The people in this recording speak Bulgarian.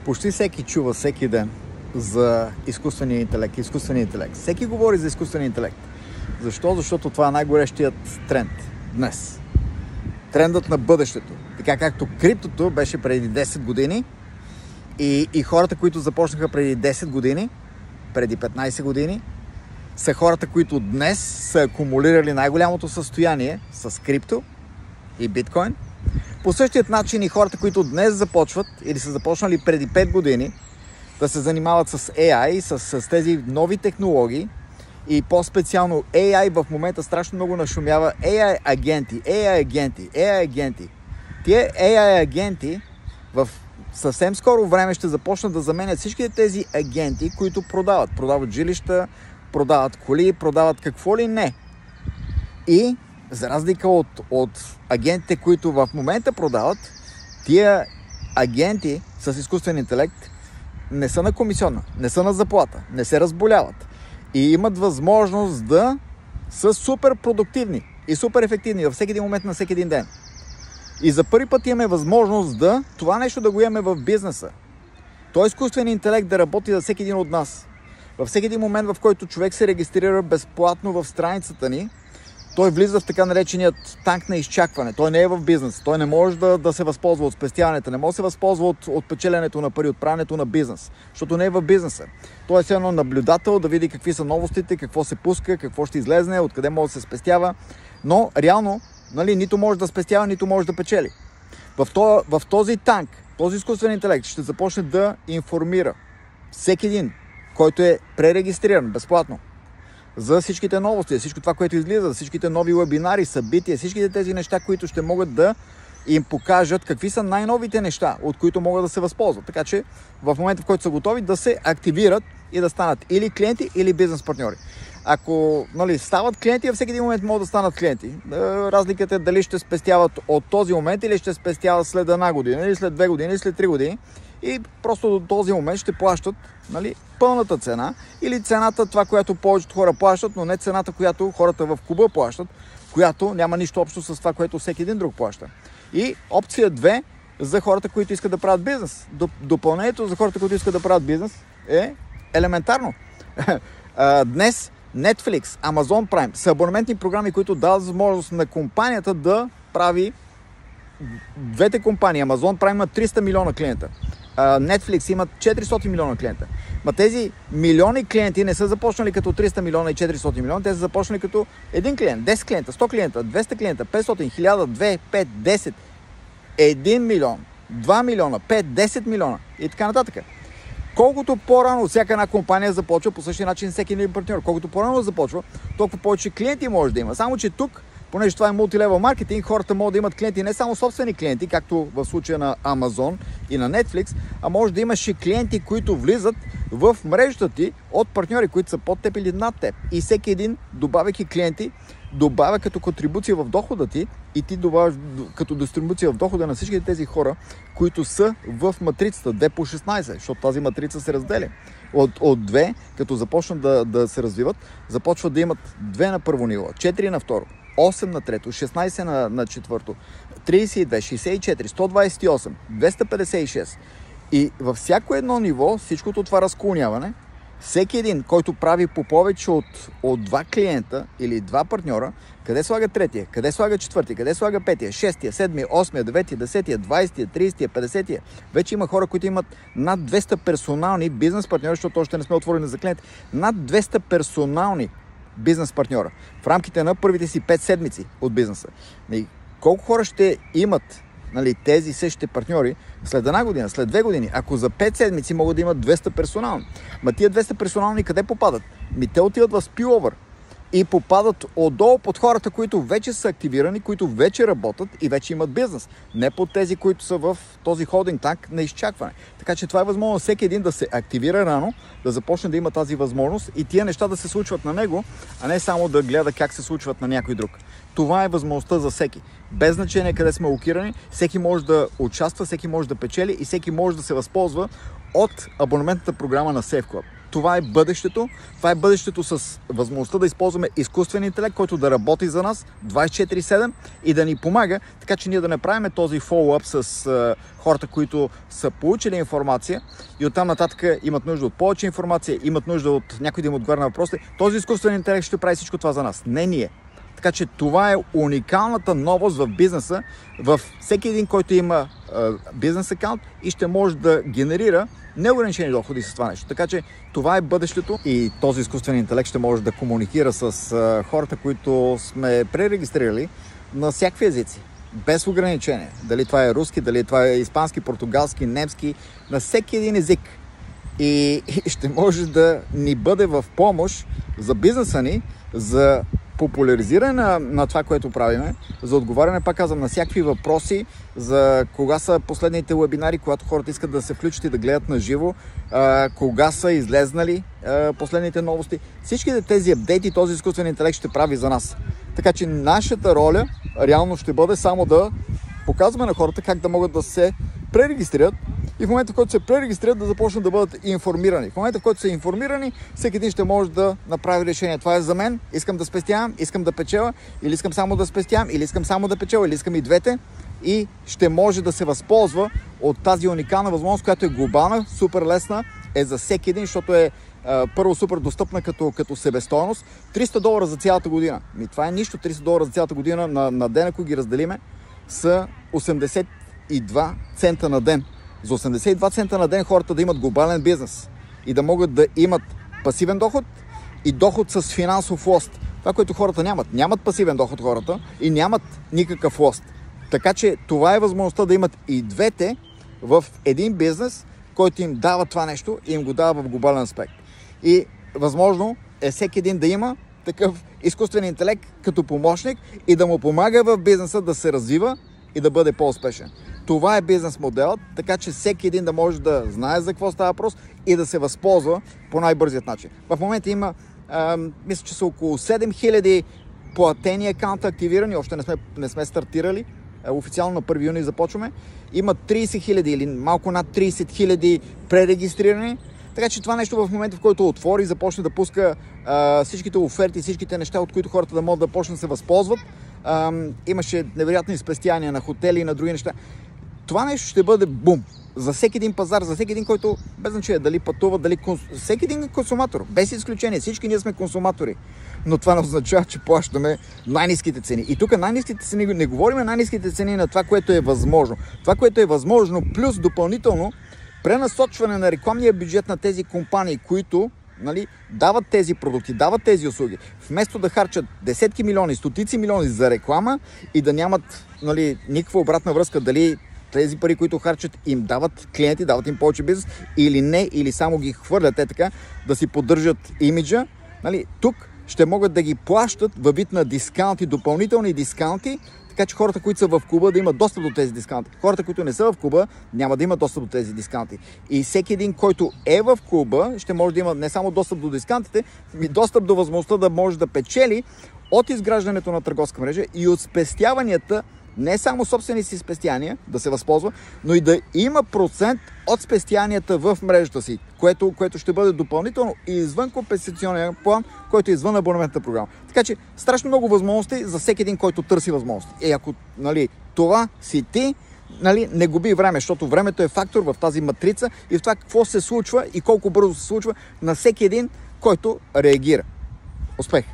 Почти всеки чува всеки ден за изкуствения интелект. Всеки говори за изкуствения интелект. Защо? Защото това е най-горещият тренд днес. Трендът на бъдещето. Така както криптото беше преди 10 години и хората, които започнаха преди 10 години, преди 15 години, са хората, които днес са акумулирали най-голямото състояние с крипто и биткоин. По същият начин и хората, които днес започват или са започнали преди 5 години да се занимават с AI, с тези нови технологии и по-специално AI в момента страшно много нашумява AI агенти. Тия AI агенти в съвсем скоро време ще започнат да заменят всички тези агенти, които продават. Продават жилища, продават коли, продават какво ли не. И за разлика от агентите, които в момента продават, тия агенти с изкуствен интелект не са на комисионна, не са на заплата, не се разболяват и имат възможност да са супер продуктивни и супер ефективни във всеки един момент на всеки един ден. И за първи път имаме възможност това нещо да го имаме в бизнеса. Той изкуствен интелект да работи за всеки един от нас. Във всеки един момент, в който човек се регистрира безплатно в страницата ни, той влиза в така нареченият танк на изчакване. Той не е в бизнес. Той не може да се възползва от спестяването, не може да се възползва от печеленето на пари, от правенето на бизнес, защото не е в бизнеса. Той е едно наблюдател да види какви са новостите, какво се пуска, какво ще излезне, откъде може да се спестява. Но реално, нито може да спестява, нито може да печели. В този танк, този изкуствен интелект ще започне да информира всеки един, който е пререгистриран безплатно за всичките новости, всичко това, което излиза, за всичките нови вебинари, събития, всичките тези неща, които ще могат да им покажат какви са най-новите неща, от които могат да се възползват. Така че в момента, в който са готови, да се активират и да станат или клиенти, или бизнес партньори. Ако стават клиенти, във всеки един момент могат да станат клиенти. Разликата е дали ще спестяват от този момент или ще спестяват след една година, или след 2 години, или след 3 години. И просто до този момент ще плащат пълната цена или цената, това, която повечето хора плащат, но не цената, която хората в клуба плащат, която няма нищо общо с това, което всеки един друг плаща. И опция 2 за хората, които искат да правят бизнес. Допълнението за хората, които искат да правят бизнес е елементарно. Днес Netflix, Amazon Prime са абонаментни програми, които дават възможност на компанията да прави двете компании. Amazon Prime има 300 милиона клиента. Netflix имат 400 милиона клиента. Тези милиони клиенти не са започнали като 300 милиона и 400 милиона, те са започнали като един клиент, 10 клиента, 100 клиента, 200 клиента, 500, 1000, 2, 5, 10, 1 милион, 2 милиона, 5, 10 милиона и така нататък. Колкото по-рано всяка една компания започва, по същия начин всеки един партньор, колкото по-рано започва, толкова повече клиенти може да има. Само че тук, понеже това е мултилевел маркетинг, хората могат да имат клиенти не само собствени клиенти, както в случая на Amazon и на Netflix, а може да имаш и клиенти, които влизат в мрежата ти от партньори, които са под теб или над теб. И всеки един, добавяйки клиенти, добавя като контрибуция в дохода ти и ти добавяш като дистрибуция в дохода на всички тези хора, които са в матрицата 2 по 16, защото тази матрица се разделя. От 2, като започнат да се развиват, започват да имат 2 на първо ниво, 4 на второ, 8 на трето, 16 на четвърто, 32, 64, 128, 256. И във всяко едно ниво, всичкото това разклоняване, всеки един, който прави по повече от 2 клиента или 2 партньора, къде слага третия, къде слага четвъртия, къде слага петия, шестия, седмия, осмия, деветия, десетия, 20-тия, 30-тия, 50-тия. Вече има хора, които имат над 200 персонални бизнес партньори, защото още не сме отворени за клиенти. Над 200 персонални бизнес партньора в рамките на първите си 5 седмици от бизнеса. Колко хора ще имат тези същите партньори след една година, след 2 години, ако за 5 седмици могат да имат 200 персонални? Тия 200 персонални къде попадат? Те отиват в spillover и попадат отдолу под хората, които вече са активирани, които вече работят и вече имат бизнес. Не под тези, които са в този холдинг танк на изчакване. Така че това е възможно всеки един да се активира рано, да започне да има тази възможност и тия неща да се случват на него, а не само да гледа как се случват на някой друг. Това е възможността за всеки. Без значение къде сме локирани, всеки може да участва, всеки може да печели и всеки може да се възползва от абонаментната програма на SafeClub. това е бъдещето. Това е бъдещето с възможността да използваме изкуствен интелект, който да работи за нас 24/7 и да ни помага, така че ние да не правим този фоллоуап с хората, които са получили информация и оттам нататък имат нужда от повече информация, имат нужда от някой да им отговаря на въпросите. Този изкуствен интелект ще прави всичко това за нас, не ние. Така че това е уникалната новост в бизнеса, в всеки един, който има бизнес акаунт и ще може да генерира неограничени доходи с това нещо. Така че това е бъдещето и този изкуствен интелект ще може да комуникира с хората, които сме пререгистрирали на всякакви езици, без ограничение. Дали това е руски, дали това е испански, португалски, немски, на всеки един език. И ще може да ни бъде в помощ за бизнеса ни, за популяризиране на това, което правиме, за отговаряне, пак казвам, на всякакви въпроси, за кога са последните вебинари, когато хората искат да се включат и да гледат на живо, кога са излезнали последните новости. Всичките тези апдейти този изкуствен интелект ще прави за нас. Така че нашата роля реално ще бъде само да показваме на хората как да могат да се пререгистрират и в момента, в който се пререгистрират, да започнат да бъдат информирани. В момента, в който са информирани, всеки един ще може да направи решение. Това е за мен, искам да спестявам, искам да печеля, или искам само да спестявам, или искам само да печеля, или искам и двете. И ще може да се възползва от тази уникална възможност, която е глобална, супер лесна, е за всеки един, защото е първо супер достъпна като себестойност. $300 за цялата година. Това е нищо, $300 за цялата година на ден, ако ги разделиме, са 82 цента на ден. За 82 цента на ден хората да имат глобален бизнес и да могат да имат пасивен доход и доход с финансов лост. Това, което хората нямат. Нямат пасивен доход хората и нямат никакъв лост. Така че това е възможността да имат и двете в един бизнес, който им дава това нещо и им го дава в глобален аспект. И възможно е всеки един да има такъв изкуствен интелект като помощник и да му помага в бизнеса да се развива и да бъде по-успешен. Това е бизнес моделът, така че всеки един да може да знае за какво става въпрос и да се възползва по най-бързият начин. В момента има, мисля, че са около 7000 платени акаунта активирани, още не сме стартирали, официално на 1 юни започваме. Има 30 000 или малко над 30 000 пререгистрирани. Така че това нещо в момента, в който отвори, започне да пуска всичките оферти, всичките неща, от които хората да могат да почнат да се възползват. Имаше невероятни спестявания на хотели и на други неща. Това нещо ще бъде бум за всеки един пазар, за всеки един, който без значение дали пътува, дали всеки един консуматор, без изключение. Всички ние сме консуматори, но това не означава, че плащаме най-ниските цени. И тук най-ниските цени, не говорим най-ниските цени на това, което е възможно. Това, което е възможно, плюс допълнително пренасочване на рекламния бюджет на тези компании, които дават тези продукти, дават тези услуги, вместо да харчат десетки милиони, стотици милиони за реклама и да нямат никаква обратна връзка дали тези пари, които харчат, им дават клиенти, дават им повече бизнес или не, или само ги хвърлят така, да си поддържат имиджа. Тук ще могат да ги плащат във вид на дискаунти, допълнителни дискаунти, така че хората, които са в клуба, да имат достъп до тези дискаунти. Хората, които не са в клуба, няма да имат достъп до тези дискаунти. И всеки един, който е в клуба, ще може да има не само достъп до дискаунтите, но достъп до възможността да може да печели от изграждането на търговска мрежа и от спестяванията, не само собствени си спестявания да се възползва, но и да има процент от спестяванията в мрежата си, което ще бъде допълнително и извън компенсационния план, който е извън абонаментната програма. Така че страшно много възможности за всеки един, който търси възможности. И ако това си ти, не губи време, защото времето е фактор в тази матрица и в това какво се случва и колко бързо се случва на всеки един, който реагира. Успех!